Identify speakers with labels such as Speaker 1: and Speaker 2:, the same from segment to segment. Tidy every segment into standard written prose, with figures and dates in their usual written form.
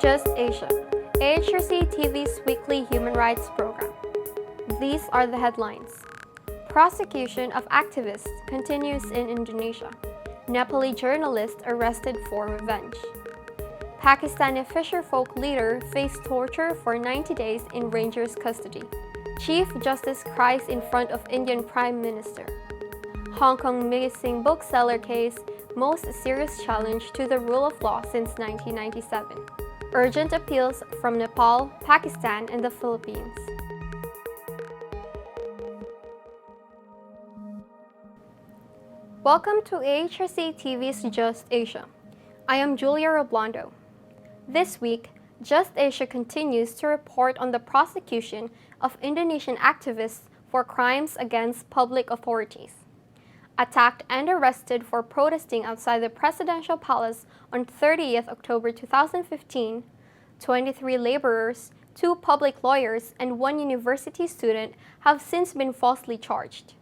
Speaker 1: Just Asia, AHRC TV's weekly human rights program. These are the headlines. Prosecution of activists continues in Indonesia. Nepali journalist arrested for revenge. Pakistani fisherfolk leader faced torture for 90 days in Rangers' custody. Chief Justice cries in front of Indian Prime Minister. Hong Kong missing bookseller case, most serious challenge to the rule of law since 1997. Urgent appeals from Nepal, Pakistan, and the Philippines. Welcome to AHRC TV's Just Asia. I am Julia Roblando. This week, Just Asia continues to report on the prosecution of Indonesian activists for crimes against public authorities. Attacked and arrested for protesting outside the presidential palace on 30th October 2015, 23 laborers, 2 public lawyers, and 1 university student have since been falsely charged.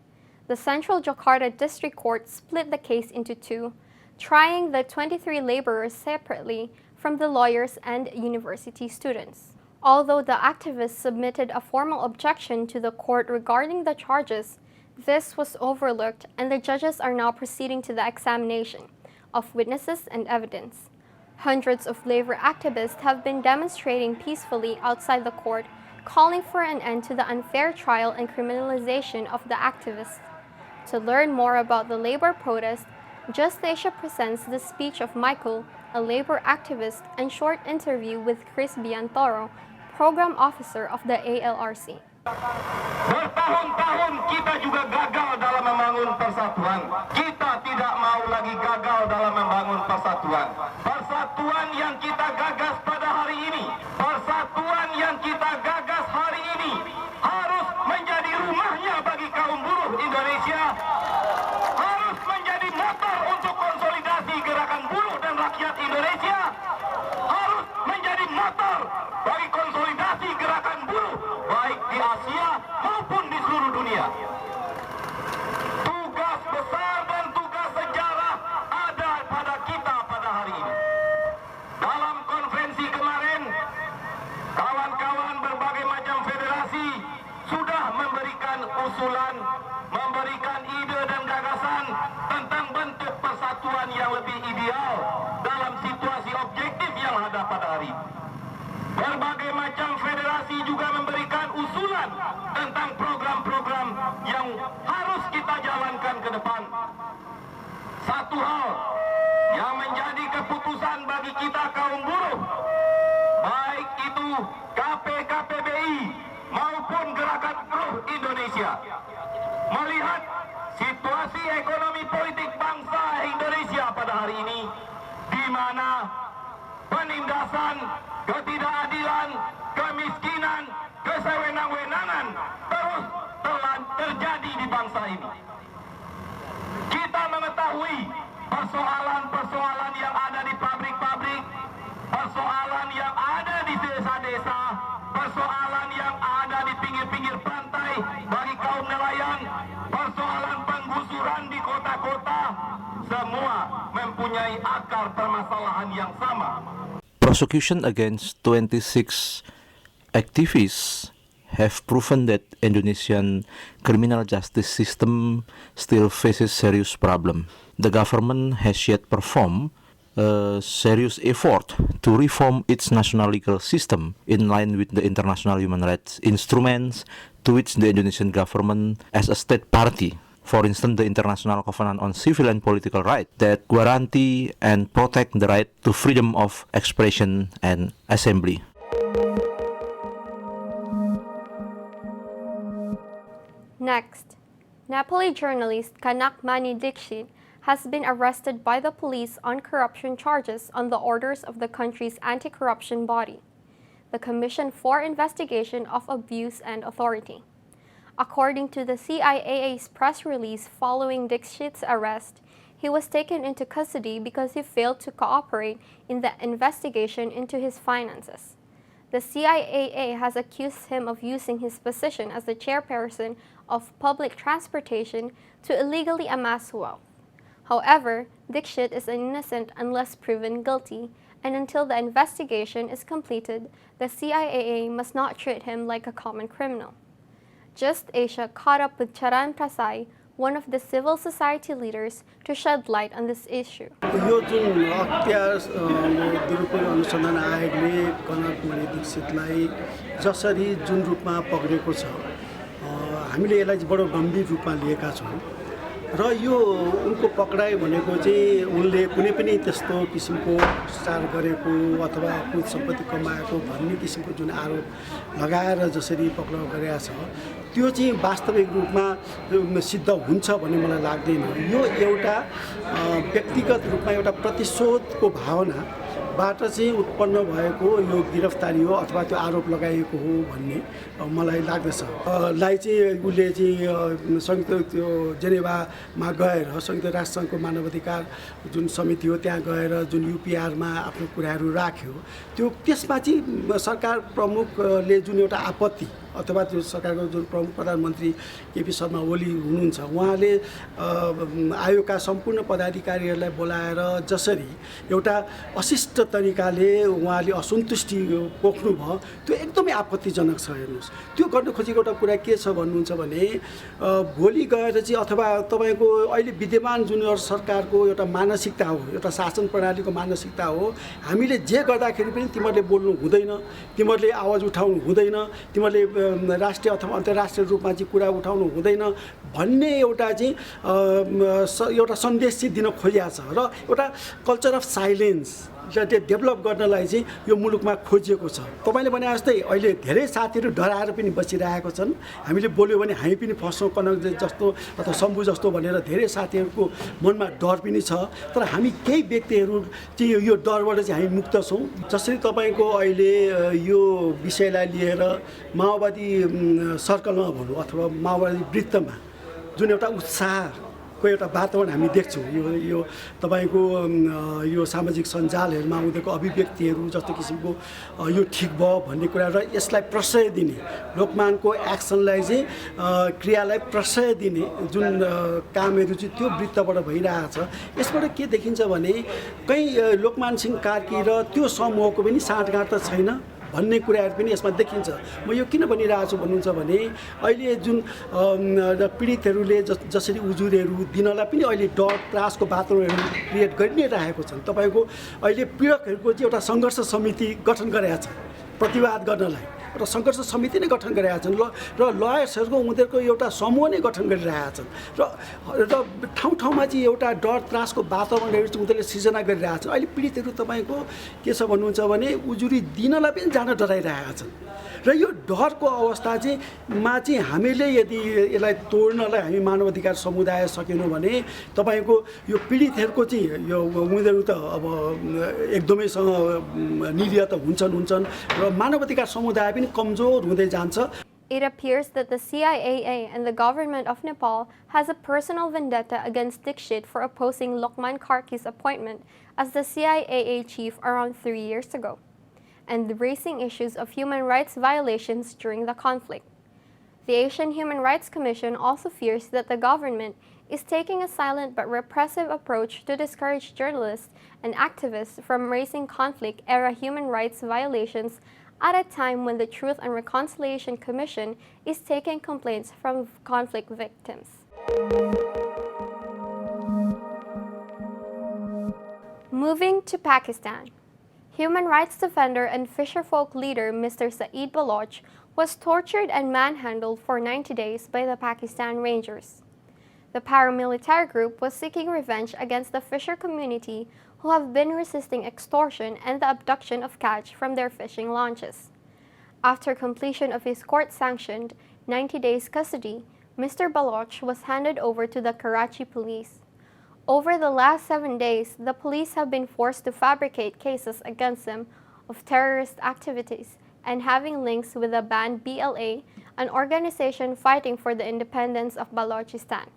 Speaker 1: The Central Jakarta District Court split the case into 2, trying the 23 laborers separately from the lawyers and university students. Although the activists submitted a formal objection to the court regarding the charges, this was overlooked, and the judges are now proceeding to the examination of witnesses and evidence. Hundreds of labor activists have been demonstrating peacefully outside the court, calling for an end to the unfair trial and criminalization of the activists. To learn more about the labor protest, Just Asia presents the speech of Michael, a labor activist, and short interview with Chris Biantoro, program officer of the AHRC.
Speaker 2: Bertahun-tahun kita juga gagal dalam membangun persatuan. Kita tidak mau lagi gagal dalam membangun persatuan. Persatuan yang kita gagas pada hari ini, persatuan yang kita gagas hari ini harus menjadi rumahnya bagi kaum buruh Indonesia, harus menjadi motor untuk konsolidasi gerakan buruh dan rakyat Indonesia, harus menjadi motor bagi konsolidasi gerakan buruh baik di Asia maupun di seluruh dunia. Tugas besar dan tugas sejarah ada pada kita pada hari ini. Dalam konferensi kemarin, kawan-kawan berbagai macam federasi sudah memberikan usulan, memberikan ide dan gagasan tentang bentuk persatuan yang lebih ideal dalam situasi objektif yang ada pada hari ini. Berbagai macam federasi juga memberikan usulan tentang program-program yang harus kita jalankan ke depan. Satu hal yang menjadi keputusan bagi kita kaum buruh, baik itu KPKPBI maupun Gerakan Buruh Indonesia, melihat situasi ekonomi politik bangsa Indonesia pada hari ini, di mana penindasan, ketidakadilan, kemiskinan, kesewenang-wenangan terus terjadi di bangsa ini. Kita mengetahui persoalan-persoalan yang ada di pabrik-pabrik, persoalan yang ada di desa-desa, persoalan yang ada di pinggir-pinggir pantai bagi kaum nelayan, persoalan penggusuran di kota-kota, semua mempunyai akar permasalahan yang sama.
Speaker 3: Prosecution against 26 activists have proven that Indonesian criminal justice system still faces serious problem. The government has yet performed a serious effort to reform its national legal system in line with the international human rights instruments to which the Indonesian government as a state party. For instance, the International Covenant on Civil and Political Rights that guarantee and protect the right to freedom of expression and assembly.
Speaker 1: Next, Nepali journalist Kanak Mani Dixit has been arrested by the police on corruption charges on the orders of the country's anti-corruption body, the Commission for Investigation of Abuse and Authority. According to the CIAA's press release following Dixit's arrest, he was taken into custody because he failed to cooperate in the investigation into his finances. The CIAA has accused him of using his position as the chairperson of public transportation to illegally amass wealth. However, Dixit is innocent unless proven guilty, and until the investigation is completed, the CIAA must not treat him like a common criminal. Just Asia caught up with Charan Prasai, one of the civil society leaders, to shed light on this issue.
Speaker 4: यो जुन हत्या दुरुपयोग अनुसन्धान आयोगले कनक मणि दीक्षितलाई जसरी जुन रूपमा पक्रेको छ हामीले यसलाई बडो गम्भीर रूपमा लिएका छौँ र यो उनको पकडाइ भनेको चाहिँ उनले कुनै पनि त्यस्तो किसिमको भ्रष्टाचार गरेको अथवा कुनै सम्पत्ति कमाएको भन्ने किसिमको जुन आरोप लगाएर जसरी पक्राउ गरेका छ त्यो चाहिँ वास्तविक रूपमा सिद्ध हुन्छ भन्ने मलाई लाग्दैन। यो एउटा व्यक्तिगत रूपमा एउटा प्रतिशोधको भावनाबाट चाहिँ उत्पन्न भएको यो गिरफ्तारी हो अथवा त्यो आरोप लगाइएको हो भन्ने मलाई लाग्दछ। लाई चाहिँ उसले चाहिँ संयुक्त त्यो जेनेभामा गएर संयुक्त राष्ट्रसङ्घको मानवाधिकार जुन समिति हो त्यहाँ गएर जुन युपिआरमा आफ्नो कुराहरू राख्यो त्यो त्यसमा चाहिँ सरकार प्रमुखले जुन एउटा आपत्ति अथवा त्यो सरकारको जुन प्रमुख प्रधानमन्त्री केपी शर्मा ओली हुनुहुन्छ उहाँले आयोगका सम्पूर्ण पदाधिकारीहरूलाई बोलाएर जसरी एउटा अशिष्ट तरिकाले उहाँले असन्तुष्टि पोख्नु भयो त्यो एकदमै आपत्तिजनक छ। हेर्नुहोस् त्यो गर्न खोजेको एउटा कुरा के छ भन्नुहुन्छ भने भोलि गएर चाहिँ अथवा तपाईँको अहिले विद्यमान जुन सरकारको एउटा मानसिकता हो एउटा शासन प्रणालीको मानसिकता हो हामीले जे गर्दाखेरि पनि तिमीहरूले बोल्नु हुँदैन तिमीहरूले आवाज उठाउनु हुँदैन तिमीहरूले राष्ट्रिय अथवा अन्तर्राष्ट्रिय रूपमा चाहिँ कुरा उठाउनु हुँदैन भन्ने एउटा चाहिँ एउटा सन्देश चाहिँ दिन खोजिएको छ र एउटा कल्चर अफ साइलेन्स डेभलप गर्नलाई चाहिँ यो मुलुकमा खोजिएको छ। तपाईँले भने जस्तै अहिले धेरै साथीहरू डराएर पनि बसिरहेको छन् हामीले बोल्यो भने हामी पनि फस्छौँ कनक जस्तो अथवा शम्भु जस्तो भनेर धेरै साथीहरूको मनमा डर पनि छ तर हामी केही व्यक्तिहरू चाहिँ यो डरबाट चाहिँ हामी मुक्त छौँ। जसरी तपाईँको अहिले यो विषयलाई लिएर माओवादी सर्कलमा भनौँ अथवा माओवादी वृत्तमा जुन एउटा उत्साहको एउटा वातावरण हामी देख्छौँ यो तपाईँको यो सामाजिक सञ्जालहरूमा आउँदैको अभिव्यक्तिहरू जस्तो किसिमको यो ठिक भयो भन्ने कुरा र यसलाई प्रश्रय दिने लोकमानको एक्सनलाई चाहिँ क्रियालाई प्रश्रय दिने जुन कामहरू चाहिँ त्यो वृत्तबाट भइरहेछ यसबाट के देखिन्छ भने कहीँ लोकमान सिंह कार्की र त्यो समूहको पनि साँठगाँठ त छैन भन्ने कुराहरू पनि यसमा देखिन्छ। म यो किन भनिरहेको छु भन्नुहुन्छ भने अहिले जुन पीडितहरूले जसरी उजुरीहरू दिनलाई पनि अहिले डर त्रासको वातावरणहरू क्रिएट गरि नै रहेको छन्। तपाईँको अहिले पीडकहरूको चाहिँ एउटा सङ्घर्ष समिति गठन गरेका छ प्रतिवाद गर्नलाई एउटा सङ्घर्ष समिति नै गठन गरेका छन् र लयर्सहरूको उनीहरूको एउटा समूह नै गठन गरिरहेका छन् र ठाउँ ठाउँमा चाहिँ एउटा डर त्रासको वातावरणहरू चाहिँ उनीहरूले सृजना गरिरहेका छन्। अहिले पीडितहरू तपाईँको के छ भन्नुहुन्छ भने उजुरी दिनलाई पनि जान डराइरहेका छन् र यो डरको अवस्था चाहिँ हामीले यदि यसलाई तोड्नलाई हामी मानवाधिकार समुदाय सकेनौँ भने तपाईँको यो पीडितहरूको चाहिँ यो उनीहरू त अब एकदमैसँग निरीह त हुन्छन् र मानवाधिकार समुदाय पनि कमजोर हुँदै जान्छ।
Speaker 1: It appears that the CIAA and the government of Nepal has a personal vendetta against Dixit for opposing Lokman Karki's appointment as the CIAA chief around 3 years ago, and raising issues of human rights violations during the conflict. The Asian Human Rights Commission also fears that the government is taking a silent but repressive approach to discourage journalists and activists from raising conflict-era human rights violations at a time when the Truth and Reconciliation Commission is taking complaints from conflict victims. Moving to Pakistan. Human rights defender and fisherfolk leader Mr. Saeed Baloch was tortured and manhandled for 90 days by the Pakistan Rangers. The paramilitary group was seeking revenge against the fisher community who have been resisting extortion and the abduction of catch from their fishing launches. After completion of his court-sanctioned 90 days custody, Mr. Baloch was handed over to the Karachi police. Over the last 7 days, the police have been forced to fabricate cases against him of terrorist activities and having links with the banned BLA, an organization fighting for the independence of Balochistan.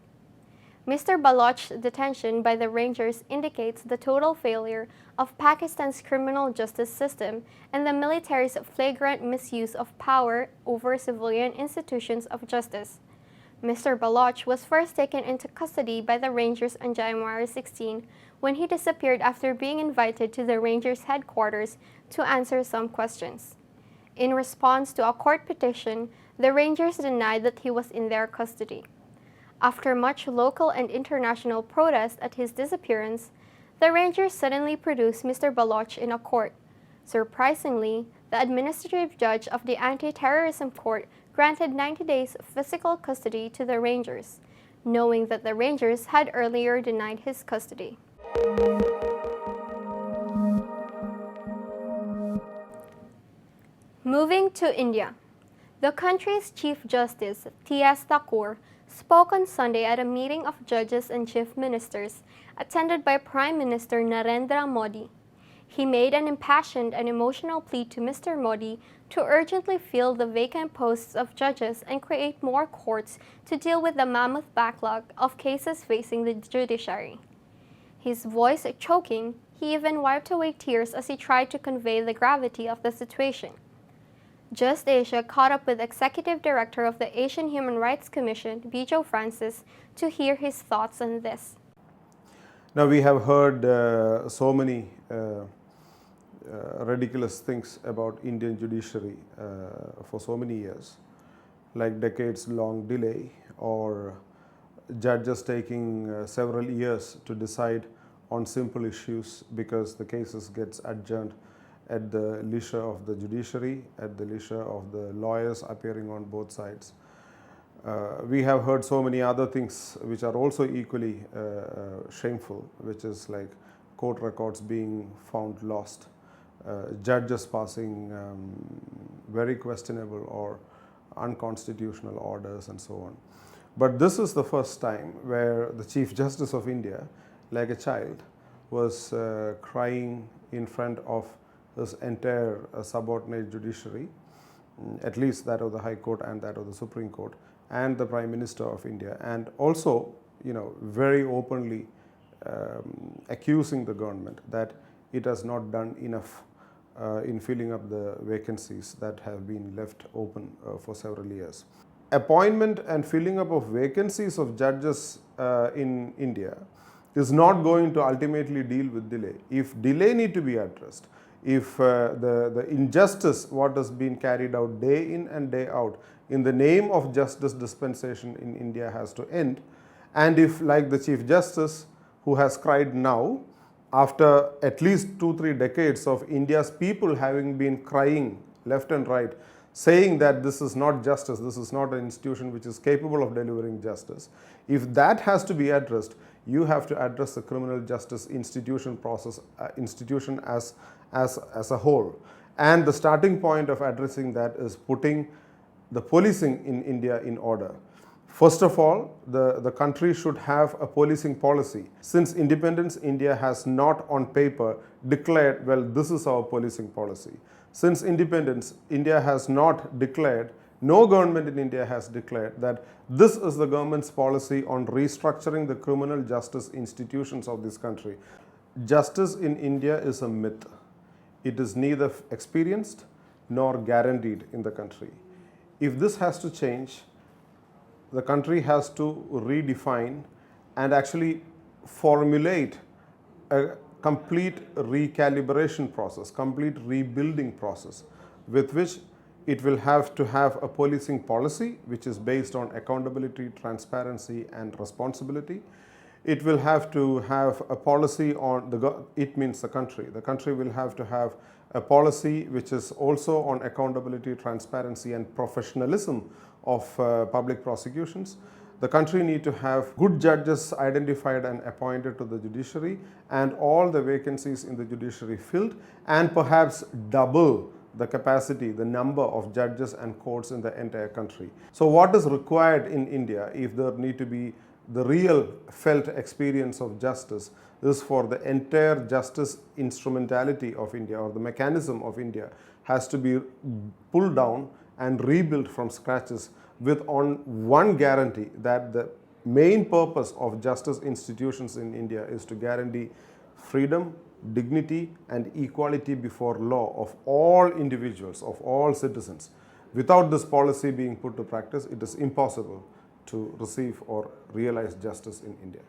Speaker 1: Mr. Baloch's detention by the Rangers indicates the total failure of Pakistan's criminal justice system and the military's flagrant misuse of power over civilian institutions of justice. Mr. Baloch was first taken into custody by the Rangers on January 16 when he disappeared after being invited to the Rangers headquarters to answer some questions. In response to a court petition, the Rangers denied that he was in their custody. After much local and international protest at his disappearance, the Rangers suddenly produced Mr. Baloch in a court. Surprisingly, the administrative judge of the Anti-Terrorism Court granted 90 days physical custody to the Rangers, knowing that the Rangers had earlier denied his custody. Moving to India. The country's Chief Justice, T.S. Thakur, spoke on Sunday at a meeting of judges and chief ministers attended by Prime Minister Narendra Modi. He made an impassioned and emotional plea to Mr. Modi to urgently fill the vacant posts of judges and create more courts to deal with the mammoth backlog of cases facing the judiciary. His voice choking, he even wiped away tears as he tried to convey the gravity of the situation. Just Asia caught up with Executive Director of the Asian Human Rights Commission, Bijo Francis, to hear his thoughts on this.
Speaker 5: Now we have heard so many ridiculous things about Indian judiciary for so many years, like decades-long delay or judges taking several years to decide on simple issues because the cases gets adjourned at the leisure of the judiciary, at the leisure of the lawyers appearing on both sides. We have heard so many other things which are also equally shameful, which is like court records being found lost, judges passing very questionable or unconstitutional orders and so on. But this is the first time where the Chief Justice of India, like a child, was crying in front of his entire subordinate judiciary, at least that of the High Court and that of the Supreme Court, and the Prime Minister of India, and also, very openly accusing the government that it has not done enough in filling up the vacancies that have been left open for several years. Appointment and filling up of vacancies of judges in India is not going to ultimately deal with delay. If delay need to be addressed, if the injustice what has been carried out day in and day out in the name of justice dispensation in India has to end, and if, like the Chief Justice who has cried now, after at least 2-3 decades of India's people having been crying left and right, saying that this is not justice, this is not an institution which is capable of delivering justice, if that has to be addressed, you have to address the criminal justice institution process, institution as a whole. And the starting point of addressing that is putting the policing in India in order. First of all, the country should have a policing policy. Since independence, India has not on paper declared, well, this is our policing policy. Since independence, India has not declared, no government in India has declared that this is the government's policy on restructuring the criminal justice institutions of this country. Justice in India is a myth. It is neither experienced nor guaranteed in the country. If this has to change, the country has to redefine and actually formulate a complete recalibration process, complete rebuilding process, with which it will have to have a policing policy which is based on accountability, transparency and responsibility. It will have to have a policy on it means the country. The country will have to have a policy which is also on accountability, transparency and professionalism of public prosecutions. The country need to have good judges identified and appointed to the judiciary and all the vacancies in the judiciary filled, and perhaps double the capacity, the number of judges and courts in the entire country. So what is required in India if there need to be the real felt experience of justice is for the entire justice instrumentality of India, or the mechanism of India, has to be pulled down and rebuilt from scratches with on one guarantee, that the main purpose of justice institutions in India is to guarantee freedom, dignity and equality before law of all individuals, of all citizens. Without this policy being put to practice, it is impossible to receive or realize justice in India.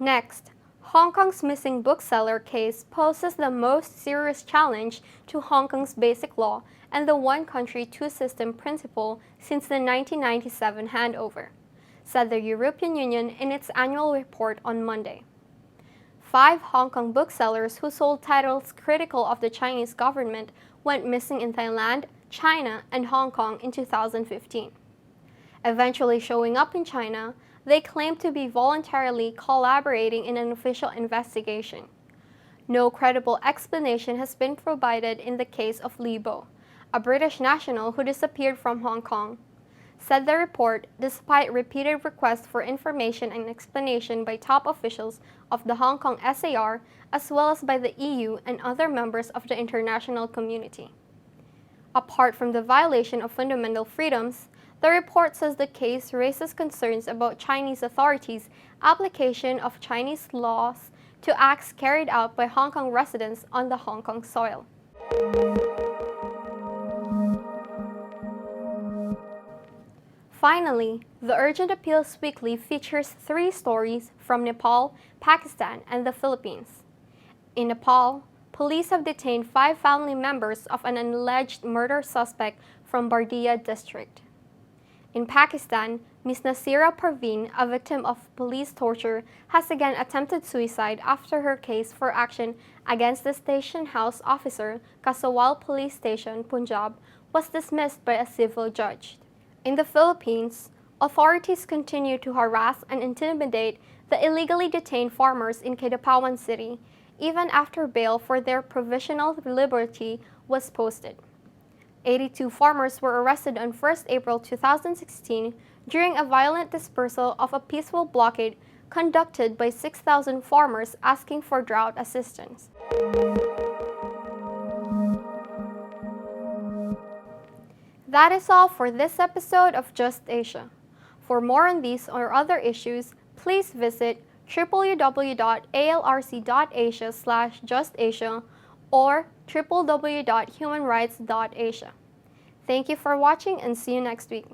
Speaker 1: Next, Hong Kong's missing bookseller case poses the most serious challenge to Hong Kong's basic law and the one country, two system principle since the 1997 handover, said the European Union in its annual report on Monday. 5 Hong Kong booksellers who sold titles critical of the Chinese government went missing in Thailand, China, and Hong Kong in 2015. Eventually showing up in China, they claimed to be voluntarily collaborating in an official investigation. No credible explanation has been provided in the case of Li Bo, a British national who disappeared from Hong Kong, said the report, despite repeated requests for information and explanation by top officials of the Hong Kong SAR as well as by the EU and other members of the international community. Apart from the violation of fundamental freedoms, the report says the case raises concerns about Chinese authorities' application of Chinese laws to acts carried out by Hong Kong residents on the Hong Kong soil. Finally, the Urgent Appeals Weekly features 3 stories from Nepal, Pakistan, and the Philippines. In Nepal, police have detained 5 family members of an alleged murder suspect from Bardia district. In Pakistan, Ms. Nasira Parveen, a victim of police torture, has again attempted suicide after her case for action against the station house officer, Kasawal Police Station, Punjab, was dismissed by a civil judge. In the Philippines, authorities continue to harass and intimidate the illegally detained farmers in Kidapawan City, even after bail for their provisional liberty was posted. 82 farmers were arrested on 1 April 2016 during a violent dispersal of a peaceful blockade conducted by 6,000 farmers asking for drought assistance. That is all for this episode of Just Asia. For more on these or other issues, please visit www.alrc.asia/justasia or www.humanrights.asia. Thank you for watching and see you next week.